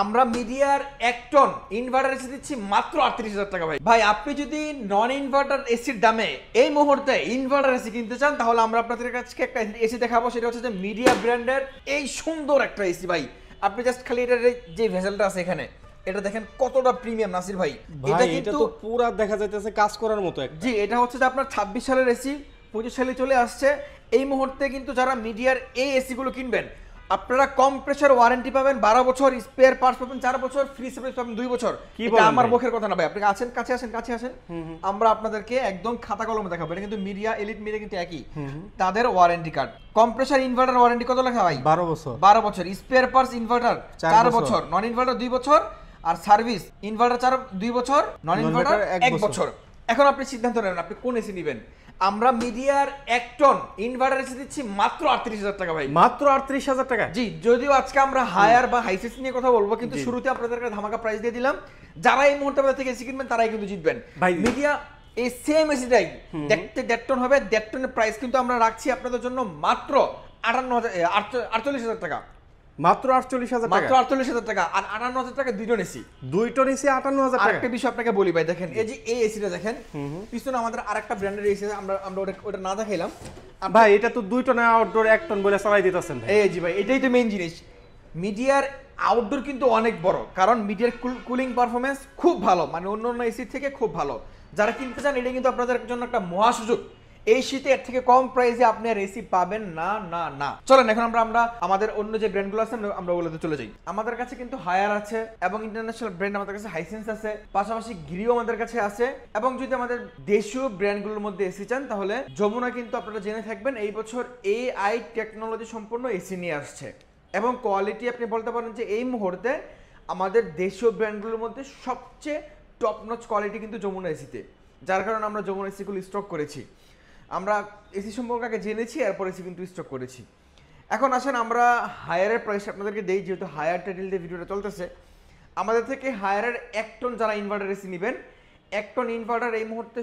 আমরা মিডিয়ার 1 ton inverter AC দিচ্ছি মাত্র 38,000 টাকা। ভাই ভাই আপনি যদি নন ইনভার্টার এসির দামে এই মুহূর্তে ইনভার্টার এসি কিনতে চান তাহলে আমরা আপনাদের কাছে একটা এসি দেখাবো, সেটা হচ্ছে যে মিডিয়া ব্র্যান্ডের এই সুন্দর একটা এসি। ভাই আপনি জাস্ট খালি এটার যে ভেসেলটা আছে এখানে এটা দেখেন কতটা প্রিমিয়াম নাসির ভাই। এটা কিন্তু পুরো দেখা যাইতেছে কাজ করার মতো একটা। জি, এটা হচ্ছে যে আপনার 26 সালের এসি 25 সালে চলে আসছে। এই মুহূর্তে কিন্তু যারা মিডিয়ার এই এসি গুলো কিনবেন আপনারা কম্প্রেসার ওয়ারেন্টি পাবেন 12 বছর, স্পেয়ার পার্টস পাবেন 4 বছর, ফ্রি সার্ভিস পাবেন 2 বছর। এটা আমার মুখের কথা না ভাই, আপনি আছেন কাছে আসেন আমরা আপনাদেরকে একদম খাতা কলমে দেখাবো। এটা কিন্তু মিডিয়া এলিট মিডিয়া কিন্তু একই, তাদের warranty card. Compressor inverter warranty কত লেখা ভাই? 12 বছর। স্পেয়ার পার্টস ইনভার্টার 4 বছর, নন ইনভার্টার 2 বছর, আর সার্ভিস ইনভার্টার 2 বছর, নন ইনভার্টার 1 বছর। এখন আপনি সিদ্ধান্ত নেন আপনি কোন এসি নেবেন। আমরা মিডিয়ার 1 টন ইনভার্টার এসি দিচ্ছি মাত্র 38,000 টাকা ভাই। মাত্র 38,000 টাকা? জি, যদিও আজকে আমরা হায়ার বা হাইসেস নিয়ে কথা বলবো, কিন্তু শুরুতে আপনাদেরকে ধামাকা প্রাইস দিয়ে দিলাম। যারা এই মুহূর্তে আমাদের থেকে এসি কিনবেন তারাই কিন্তু জিতবেন ভাই। মিডিয়া এই সেম এসিটাই দেখতে 1.5 টন হবে, 1.5 টনের প্রাইস কিন্তু আমরা রাখছি আপনাদের জন্য মাত্র 48,000 টাকা। মাত্র 48,000 টাকা? মাত্র 48,000 টাকা। আর 58,000 টাকা 2 টন এসি। 2 টন এসি 58,000 টাকা। আরেকটা বিষয় আপনাকে বলি ভাই, দেখেন এই যে এই এসিটা দেখেন, পিছনে আমাদের আরেকটা ব্র্যান্ডের এসি আমরা ওটা না দেখাইলাম ভাই। এটা তো 2 টনে আউটডোর 1 টন বলে চালাই দিতেছেন ভাই। এই জি ভাই, এটাই তো মেইন জিনিস। মিডিয়ার আউটডোর কিন্তু অনেক বড়, কারণ মিডিয়ার কুলিং পারফরমেন্স খুব ভালো, মানে অন্য এসি থেকে খুব ভালো। যারা কিনতে চান এটা কিন্তু আপনাদের জন্য একটা মহা সুযোগ। এই শীতে এর থেকে কম প্রাইসে আপনি আর এসি পাবেন না না না। চলেন এখন আমরা আমাদের অন্য যে ব্র্যান্ডগুলো আছে আমরা ওগুলোতে চলে যাই। আমাদের কাছে কিন্তু হায়ার আছে এবং ইন্টারন্যাশনাল ব্র্যান্ড আমাদের কাছে হাইসেন্স আছে, পাশাপাশি গিরিও আমাদের কাছে আছে। এবং যদি আমাদের দেশীয় ব্র্যান্ডগুলোর মধ্যে এসি চান তাহলে যমুনা কিন্তু আপনারা জেনে থাকবেন এই বছর AI টেকনোলজি সম্পন্ন এসি নিয়ে আসছে। এবং কোয়ালিটি আপনি বলতে পারেন যে এই মুহূর্তে আমাদের দেশীয় ব্র্যান্ডগুলোর মধ্যে সবচেয়ে টপ নচ কোয়ালিটি কিন্তু যমুনা এসিতে, যার কারণে আমরা যমুনা এসিগুলো স্টক করেছি। আমরা এসি সম্পর্কে জেনেছি, এরপর এসি কিন্তু স্টক করেছি। এখন আসেন আমরা হায়ারের প্রাইস আপনাদেরকে দেই, যেহেতু হায়ার টাইটেল দিয়ে ভিডিওটা চলতেছে। আমাদের থেকে হায়ারের 1 টন যারা ইনভার্টার এসি নেবেন, 1 টন ইনভার্টার এই মুহূর্তে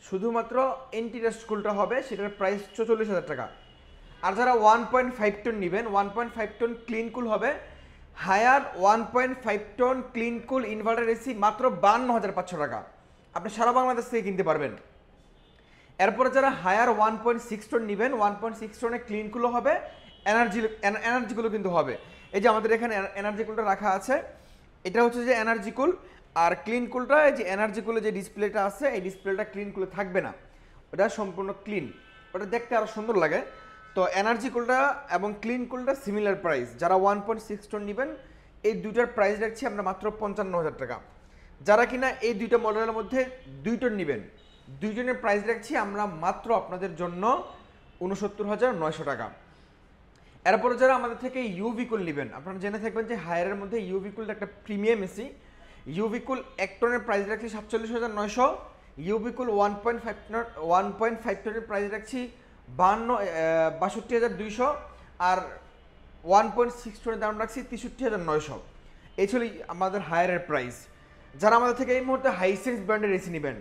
শুধুমাত্র ইন্টিরিয়ার স্কুলটা হবে, সেটার প্রাইস 44,000 টাকা। আর যারা 1.5 টন নেবেন, 1.5 টন ক্লিন কুল হবে। Haier 1.5 ton clean cool inverter AC মাত্র 52,500 টাকা। আপনি সারা বাংলাদেশ থেকে কিনতে পারবেন। এরপরে যারা হায়ার 1.6 টন নেবেন, 1.6 টনে ক্লিন কুলও হবে, এনার্জিগুলো কিন্তু হবে। এই যে আমাদের এখানে এনার্জি কুলটা রাখা আছে, এটা হচ্ছে যে এনার্জি কুল। আর ক্লিন কুলটা এই যে এনার্জি কুলে যে ডিসপ্লেটা আছে, এই ডিসপ্লেটা ক্লিন কুলে থাকবে না, ওটা সম্পূর্ণ ক্লিন, ওটা দেখতে আরো সুন্দর লাগে। তো এনার্জি কুলটা এবং ক্লিন কুলটা সিমিলার প্রাইস। যারা 1.6 টন নেবেন এই দুইটার প্রাইস রাখছি আমরা মাত্র 55,000 টাকা। যারা কিনা এই দুইটা মডেলের মধ্যে 2 টন নেবেন, 2 টনের প্রাইস রাখছি আমরা মাত্র আপনাদের জন্য 69,900 টাকা। এরপরে যারা আমাদের থেকে ইউভি কুল নেবেন, আপনারা জেনে থাকবেন যে হায়ারের মধ্যে ইউভি কুল একটা প্রিমিয়াম এসি। ইউভি কুল 1 টনের প্রাইস রাখছি 47,900। ইউভি কুল 1.5 টনের প্রাইস রাখছি 62,200। আর 1.6 টনের দাম রাখছি 63,900। এই ছিল আমাদের হায়ারের প্রাইস। যারা আমাদের থেকে এই মুহূর্তে হাইসেন্স ব্র্যান্ডের এসি নেবেন,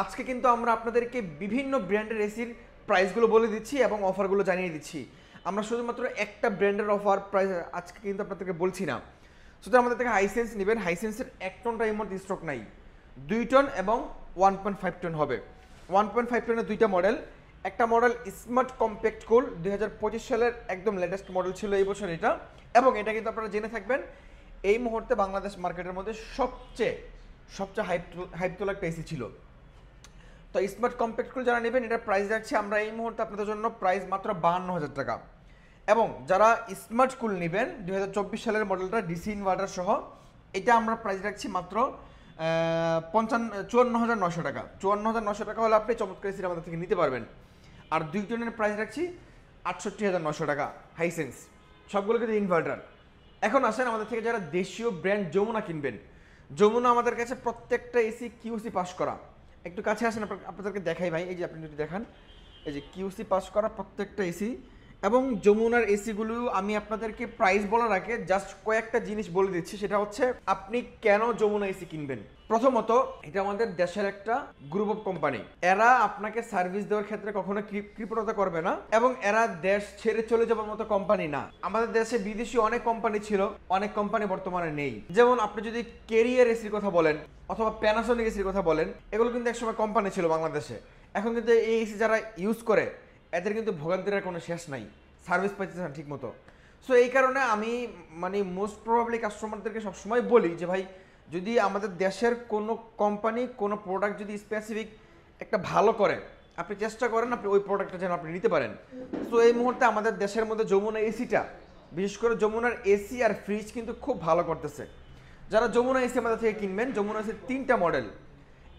আজকে কিন্তু আমরা আপনাদেরকে বিভিন্ন ব্র্যান্ডের এসির প্রাইসগুলো বলে দিচ্ছি এবং অফারগুলো জানিয়ে দিচ্ছি। আমরা শুধুমাত্র একটা ব্র্যান্ডের অফার প্রাইস আজকে কিন্তু আপনাদেরকে বলছি না। শুধু আমাদের থেকে হাইসেন্স নেবেন, হাইসেন্সের 1 টনটা এই মুহূর্তে স্টক নাই, 2 টন এবং 1.5 টন হবে। 1.5 টনের 2টা মডেল, একটা মডেল স্মার্ট কম্প্যাক্ট কুল 2025 সালের একদম লেটেস্ট মডেল ছিল এই বছর এটা। এবং এটা কিন্তু আপনারা জেনে থাকবেন এই মুহূর্তে বাংলাদেশ মার্কেটের মধ্যে সবচেয়ে হাইপ তোলা একটা এসি ছিল। তো স্মার্ট কম্প্যাক্ট কুল যারা নেবেন এটার প্রাইস রাখছি আমরা এই মুহূর্তে আপনাদের জন্য প্রাইস মাত্র 52,000 টাকা। এবং যারা স্মার্ট কুল নেবেন 2024 সালের মডেলটা ডিসি ইনভার্টার সহ, এটা আমরা প্রাইস রাখছি মাত্র 54,900 টাকা। 54,900 টাকা হলে আপনি চমৎকার এসি আমাদের থেকে নিতে পারবেন। আর 2 টনের প্রাইস রাখছি 68,900 টাকা হাইসেন্স, সবগুলো কিন্তু ইনভার্টার। এখন আসেন আমাদের থেকে যারা দেশীয় ব্র্যান্ড যমুনা কিনবেন, যমুনা আমাদের কাছে প্রত্যেকটা এসি কিউসি পাস করা। একটু কাছে আসেন আপনাদেরকে দেখাই ভাই, এই যে আপনি যদি দেখান এই যে কিউসি পাস করা প্রত্যেকটা এসি, এবং যমুনার এসিগুলো আমি আপনাদেরকে প্রাইস বলার আগে জাস্ট কয়েকটা জিনিস বলে দিচ্ছি, সেটা হচ্ছে আপনি কেন যমুনা এসি কিনবেন। প্রথমত, এটা আমাদের দেশের একটা গ্রুপ অফ কোম্পানি, এরা আপনাকে সার্ভিস দেওয়ার ক্ষেত্রে কখনো কৃপণতা করবে না এবং এরা দেশ ছেড়ে চলে যাওয়ার মতো কোম্পানি না। আমাদের দেশে বিদেশি অনেক কোম্পানি ছিল, অনেক কোম্পানি বর্তমানে নেই। যেমন আপনি যদি কেরিয়ার এসির কথা বলেন অথবা প্যানাসোনিক এসির কথা বলেন, এগুলো কিন্তু একসময় কোম্পানি ছিল বাংলাদেশে। এখন কিন্তু এই এসি যারা ইউজ করে এদের কিন্তু ভোগান্তির কোনো শেষ নাই, সার্ভিস পাইতেছে না ঠিক মতো। সো এই কারণে আমি মানে মোস্ট প্রবাবলি কাস্টমারদেরকে সবসময় বলি যে ভাই, যদি আমাদের দেশের কোনো কোম্পানি কোনো প্রোডাক্ট যদি স্পেসিফিক একটা ভালো করে, আপনি চেষ্টা করেন আপনি ওই প্রোডাক্টটা যেন আপনি নিতে পারেন। সো এই মুহূর্তে আমাদের দেশের মধ্যে যমুনা এসিটা, বিশেষ করে যমুনার এসি আর ফ্রিজ কিন্তু খুব ভালো করতেছে। যারা যমুনা এসি আমাদের থেকে কিনবেন, যমুনা এসির 3টা মডেল।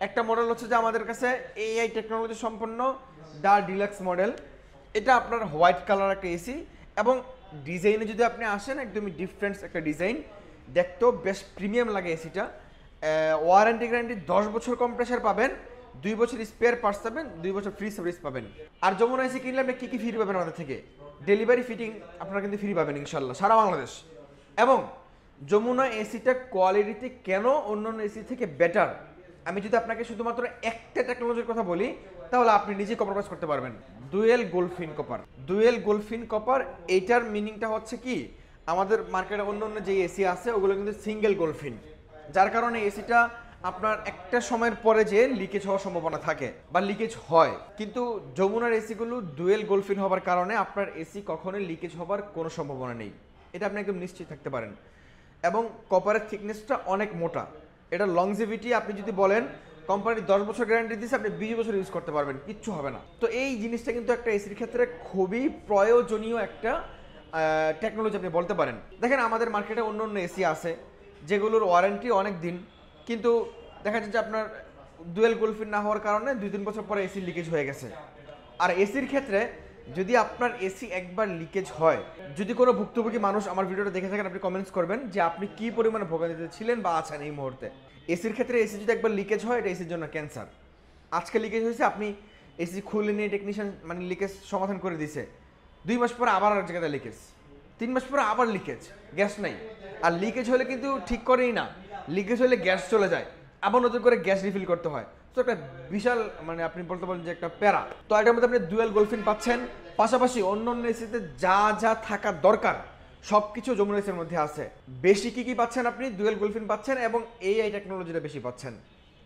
একটা মডেল হচ্ছে যে আমাদের কাছে এআই টেকনোলজি সম্পন্ন দ্য ডিলাক্স মডেল, এটা আপনার হোয়াইট কালার একটা এসি এবং ডিজাইনে যদি আপনি আসেন একদমই ডিফারেন্ট একটা ডিজাইন, দেখতেও বেশ প্রিমিয়াম লাগে এসিটা। ওয়ারেন্টি গ্যারান্টি 10 বছর কম্প্রেসার পাবেন, 2 বছর স্পেয়ার পার্টস পাবেন, 2 বছর ফ্রি সার্ভিস পাবেন। আর যমুনা এসি কিনলে আপনি কী ফ্রি পাবেন আমাদের থেকে, ডেলিভারি ফিটিং আপনারা কিন্তু ফ্রি পাবেন ইনশাল্লাহ সারা বাংলাদেশ। এবং যমুনা এসিটা কোয়ালিটিতে কেন অন্যান্য এসি থেকে বেটার, আমি যদি আপনাকে শুধুমাত্র একটা টেকনোলজির কথা বলি তাহলে আপনি নিজে কম্প্রোমাইজ করতে পারবেন। Dual gold fin copper. Dual gold fin copper, এইটার মিনিংটা হচ্ছে কি, আমাদের মার্কেটে অন্য যে এসি আছে ওগুলো কিন্তু সিঙ্গেল গোল্ডফিন, যার কারণে এসিটা আপনার একটা সময়ের পরে যে লিকেজ হওয়ার সম্ভাবনা থাকে বা লিকেজ হয়। কিন্তু যমুনার এসিগুলো ডুয়েল গোল্ডফিন হওয়ার কারণে আপনার এসি কখনোই লিকেজ হওয়ার কোনো সম্ভাবনা নেই, এটা আপনি একদম নিশ্চিত থাকতে পারেন। এবং কপারের থিকনেসটা অনেক মোটা, এটা লংজিভিটি আপনি যদি বলেন কোম্পানি 10 বছর গ্যারান্টি দিচ্ছে, আপনি 20 বছর ইউজ করতে পারবেন, কিচ্ছু হবে না। তো এই জিনিসটা কিন্তু একটা এসির ক্ষেত্রে খুবই প্রয়োজনীয় একটা টেকনোলজি আপনি বলতে পারেন। দেখেন আমাদের মার্কেটে অন্য এসি আছে যেগুলোর ওয়ারেন্টি অনেক দিন, কিন্তু দেখা যাচ্ছে যে আপনার ডুয়েল গোল্ডফিন না হওয়ার কারণে 2-3 বছর পরে এসি লিকেজ হয়ে গেছে। আর এসির ক্ষেত্রে যদি আপনার এসি একবার লিকেজ হয়, যদি কোনো ভুক্তভোগী মানুষ আমার ভিডিওটা দেখে থাকেন, আপনি কমেন্টস করবেন যে আপনি কি পরিমাণে ভোগান্তিতে ছিলেন বা আছেন এই মুহূর্তে। এসির ক্ষেত্রে এসি যদি একবার লিকেজ হয়, এটা এসির জন্য ক্যান্সার। আজকে লিকেজ হয়েছে, আপনি এসি খুলে নিয়ে টেকনিশিয়ান মানে লিকেজ সমাধান করে দিছে, 2 মাস পরে আবার এক জায়গাতে লিকেজ, 3 মাস পরে আবার লিকেজ, গ্যাস নাই। আর লিকেজ হলে কিন্তু ঠিক করেই না, লিকেজ হলে গ্যাস চলে যায়, আবার নতুন করে গ্যাস রিফিল করতে হয়। তো একটা বিশাল মানে আপনি বলতে পারেন যে একটা প্যারা। তো এটার মধ্যে আপনি ডুয়েল গোল্ডফিন পাচ্ছেন, পাশাপাশি অন্য অন্য এসিতে যা যা থাকা দরকার সব কিছু যমুনা এসির মধ্যে আছে। বেশি কি পাচ্ছেন আপনি, ডুয়েল গোল্ডফিন পাচ্ছেন এবং এআই টেকনোলজিটা বেশি পাচ্ছেন।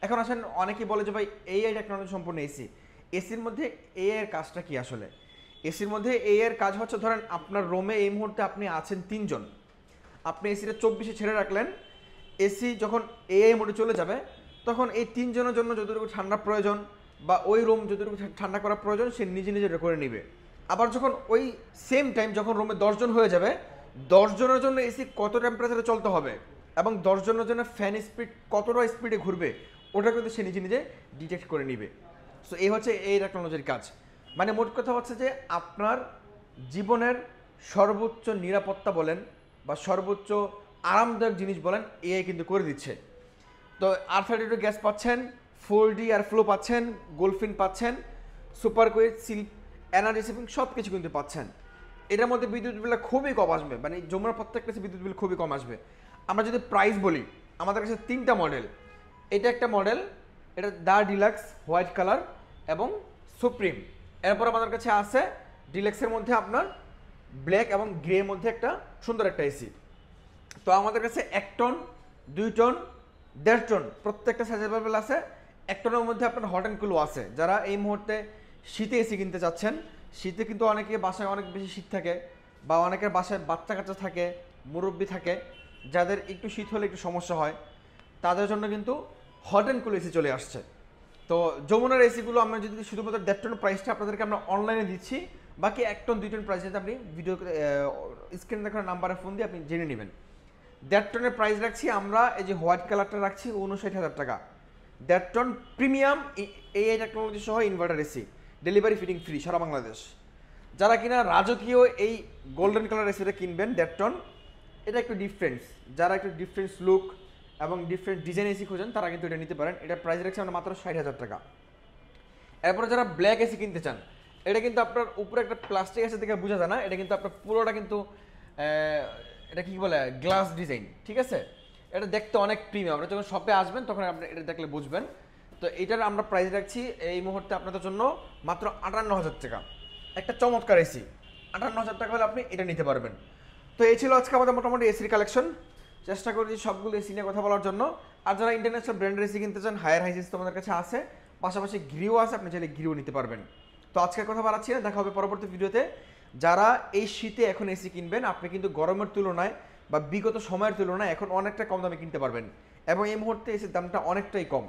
এখন আসেন, অনেকেই বলে যে ভাই এআই টেকনোলজি সম্পূর্ণ এসি, এসির মধ্যে এআই এর কাজটা কি আসলে। এসির মধ্যে এআই এর কাজ হচ্ছে, ধরেন আপনার রুমে এই মুহূর্তে আপনি আছেন 3 জন, আপনি এসিটা 24-এ ছেড়ে রাখলেন, এসি যখন এআই মোডে চলে যাবে তখন এই 3 জনের জন্য যতটুকু ঠান্ডা প্রয়োজন বা ওই রুম যতটুকু ঠান্ডা করা প্রয়োজন সে নিজে নিজে করে নেবে। আবার যখন ওই সেম টাইম যখন রুমে 10 জন হয়ে যাবে, 10 জনের জন্য এসি কত টেম্পারেচারে চলতে হবে এবং 10 জনের জন্য ফ্যান স্পিড কতটা স্পিডে ঘুরবে, ওটা কিন্তু সে নিজে নিজে ডিটেক্ট করে নেবে। সো এই হচ্ছে এই টেকনোলজির কাজ। মানে মোট কথা হচ্ছে যে আপনার জীবনের সর্বোচ্চ নিরাপত্তা বলেন বা সর্বোচ্চ আরামদায়ক জিনিস বলেন, এআই কিন্তু করে দিচ্ছে। তো R32 গ্যাস পাচ্ছেন, 4D আর ফ্লো পাচ্ছেন, গোল্ডফিন পাচ্ছেন, super quick, silk, energy saving সব কিছু কিন্তু পাচ্ছেন। এটার মধ্যে বিদ্যুৎ বিল খুবই কম আসবে, মানে যমুনার প্রত্যেকটা বিদ্যুৎ বিল খুবই কম আসবে। আমরা যদি প্রাইস বলি, আমাদের কাছে 3টা মডেল, এটা একটা মডেল, এটা দ্য ডিলাক্স হোয়াইট কালার এবং সুপ্রিম। এরপর আমাদের কাছে আছে ডিলাক্সের মধ্যে আপনার ব্ল্যাক এবং গ্রে মধ্যে একটা সুন্দর একটা এসি। তো আমাদের কাছে 1 টন, 2 টন, 1.5 টন প্রত্যেকটা সাইজ অ্যাভেলেবল আছে। 1 টনের মধ্যে আপনার হট অ্যান্ড কুলও আছে। যারা এই মুহূর্তে শীতে এসি কিনতে চাচ্ছেন, শীতে কিন্তু অনেকে বাসায় অনেক বেশি শীত থাকে বা অনেকের বাসায় বাচ্চা কাচ্চা থাকে, মুরব্বি থাকে, যাদের একটু শীত হলে একটু সমস্যা হয়, তাদের জন্য কিন্তু হট অ্যান্ড কুল এসি চলে আসছে। তো যমুনার এসিগুলো আমরা যদি শুধুমাত্র 1.5 টন প্রাইসটা আপনাদেরকে আমরা অনলাইনে দিচ্ছি, বাকি 1 টন 2 টন প্রাইস যদি আপনি ভিডিও স্ক্রিন দেখার নাম্বারে ফোন দিয়ে আপনি জেনে নেবেন। 1.5 টনের প্রাইস রাখছি আমরা, এই যে হোয়াইট কালারটা রাখছি 59,000 টাকা। 1.5 টন প্রিমিয়াম এআই টেকনোলজি সহ inverter AC, delivery fitting free সারা বাংলাদেশ। যারা কিনা রাজকীয় এই গোল্ডেন কালার এসিটা কিনবেন 1.5 টন, এটা একটু ডিফারেন্স, যারা একটু ডিফারেন্স লুক এবং ডিফারেন্ট ডিজাইন এসি খোঁজেন তারা কিন্তু এটা নিতে পারেন। এটা প্রাইস রাখছি আমরা মাত্র 60,000 টাকা। এরপরে যারা ব্ল্যাক এসি কিনতে চান, এটা কিন্তু আপনার উপরে একটা প্লাস্টিক আছে দেখে বোঝা যায় না, এটা কিন্তু আপনার পুরোটা কিন্তু এটা কি বলে গ্লাস ডিজাইন, ঠিক আছে। এটা দেখতে অনেক প্রিমিয়াম, আপনি যখন শপে আসবেন তখন আপনি এটা দেখলে বুঝবেন। তো এটার আমরা প্রাইস রাখছি এই মুহূর্তে আপনাদের জন্য মাত্র 58,000 টাকা। একটা চমৎকার এসি, 58,000 টাকা হলে আপনি এটা নিতে পারবেন। তো এই ছিল আজকে আমাদের মোটামুটি এসির কালেকশন। চেষ্টা করেছি সবগুলো এসি নিয়ে কথা বলার জন্য। আর যারা ইন্টারন্যাশনাল ব্র্যান্ডের এসি কিনতে চান, হায়ার হাইসিস তোমাদের কাছে আছে, পাশাপাশি গ্রিও আছে, আপনি চাইলে গ্রিও নিতে পারবেন। তো আজকের কথা বাড়াচ্ছি না, দেখা হবে পরবর্তী ভিডিওতে। যারা এই শীতে এখন এসি কিনবেন, আপনি কিন্তু গরমের তুলনায় বা বিগত সময়ের তুলনায় এখন অনেকটা কম দামে কিনতে পারবেন, এবং এই মুহূর্তে এসির দামটা অনেকটাই কম।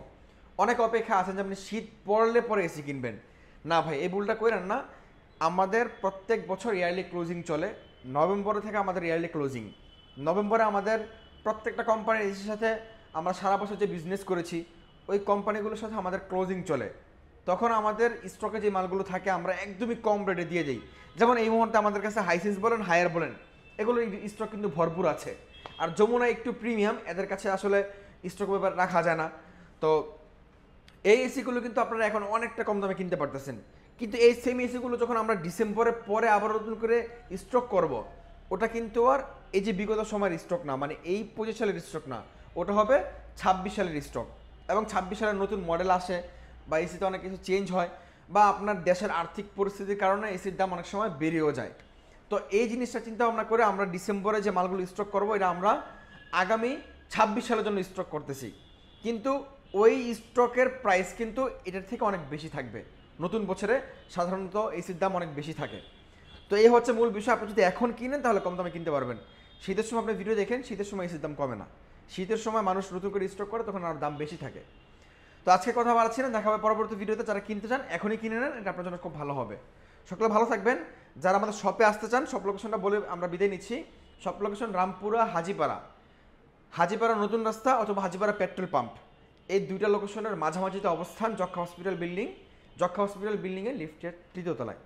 অনেক অপেক্ষা আছেন যে আপনি শীত পড়লে পরে এসি কিনবেন, না ভাই এই ভুলটা করেন না। আমাদের প্রত্যেক বছর ইয়ারলি ক্লোজিং চলে, নভেম্বরে থেকে আমাদের ইয়ারলি ক্লোজিং। নভেম্বরে আমাদের প্রত্যেকটা কোম্পানির এসির সাথে আমরা সারা বছর যে বিজনেস করেছি ওই কোম্পানিগুলোর সাথে আমাদের ক্লোজিং চলে, তখন আমাদের স্টকে যে মালগুলো থাকে আমরা একদমই কম রেটে দিয়ে দিই। যেমন এই মুহূর্তে আমাদের কাছে হাইসেন্স বলেন, হায়ার বলেন, এগুলোর স্টক কিন্তু ভরপুর আছে। আর যমুনা একটু প্রিমিয়াম, এদের কাছে আসলে স্টক ব্যাপার রাখা যায় না। তো এই এসিগুলো কিন্তু আপনারা এখন অনেকটা কম দামে কিনতে পারতেছেন। কিন্তু এই সেম এসিগুলো যখন আমরা ডিসেম্বরের পরে আবার নতুন করে স্টক করব, ওটা কিন্তু আর এই যে বিগত সময়ের স্টক না, মানে এই 25 সালের স্টক না, ওটা হবে 26 সালের স্টক। এবং 26 সালের নতুন মডেল আসে, বা এসিতে অনেক কিছু চেঞ্জ হয়, বা আপনার দেশের আর্থিক পরিস্থিতির কারণে এসির দাম অনেক সময় বেরিয়েও যায়। তো এই জিনিসটা চিন্তা ভাবনা করে আমরা ডিসেম্বরে যে মালগুলো স্টক করবো, এটা আমরা আগামী 26 সালের জন্য স্টক করতেছি। কিন্তু ওই স্টকের প্রাইস কিন্তু এটার থেকে অনেক বেশি থাকবে। নতুন বছরে সাধারণত এসির দাম অনেক বেশি থাকে। তো এই হচ্ছে মূল বিষয়। আপনি যদি এখন কিনেন তাহলে কম দামে কিনতে পারবেন। শীতের সময় আপনি ভিডিও দেখেন, শীতের সময় এসির দাম কমে না, শীতের সময় মানুষ নতুন করে স্টক করে, তখন আর দাম বেশি থাকে। তো আজকে কথা বাড়াচ্ছি না, দেখা হবে পরবর্তী ভিডিওতে। যারা কিনতে চান এখনই কিনে নেন, এটা আপনার জন্য খুব ভালো হবে। সকলে ভালো থাকবেন। যারা আমাদের শপে আসতে চান, শপ লোকেশনটা বলে আমরা বিদায় নিচ্ছি। শপ লোকেশন রামপুরা হাজিপাড়া, হাজিপাড়া নতুন রাস্তা অথবা হাজিপাড়া পেট্রোল পাম্প, এই দুইটা লোকেশনের মাঝামাঝিতে অবস্থান। যক্ষা হসপিটাল বিল্ডিংয়ে লিফটের 3য় তলায়।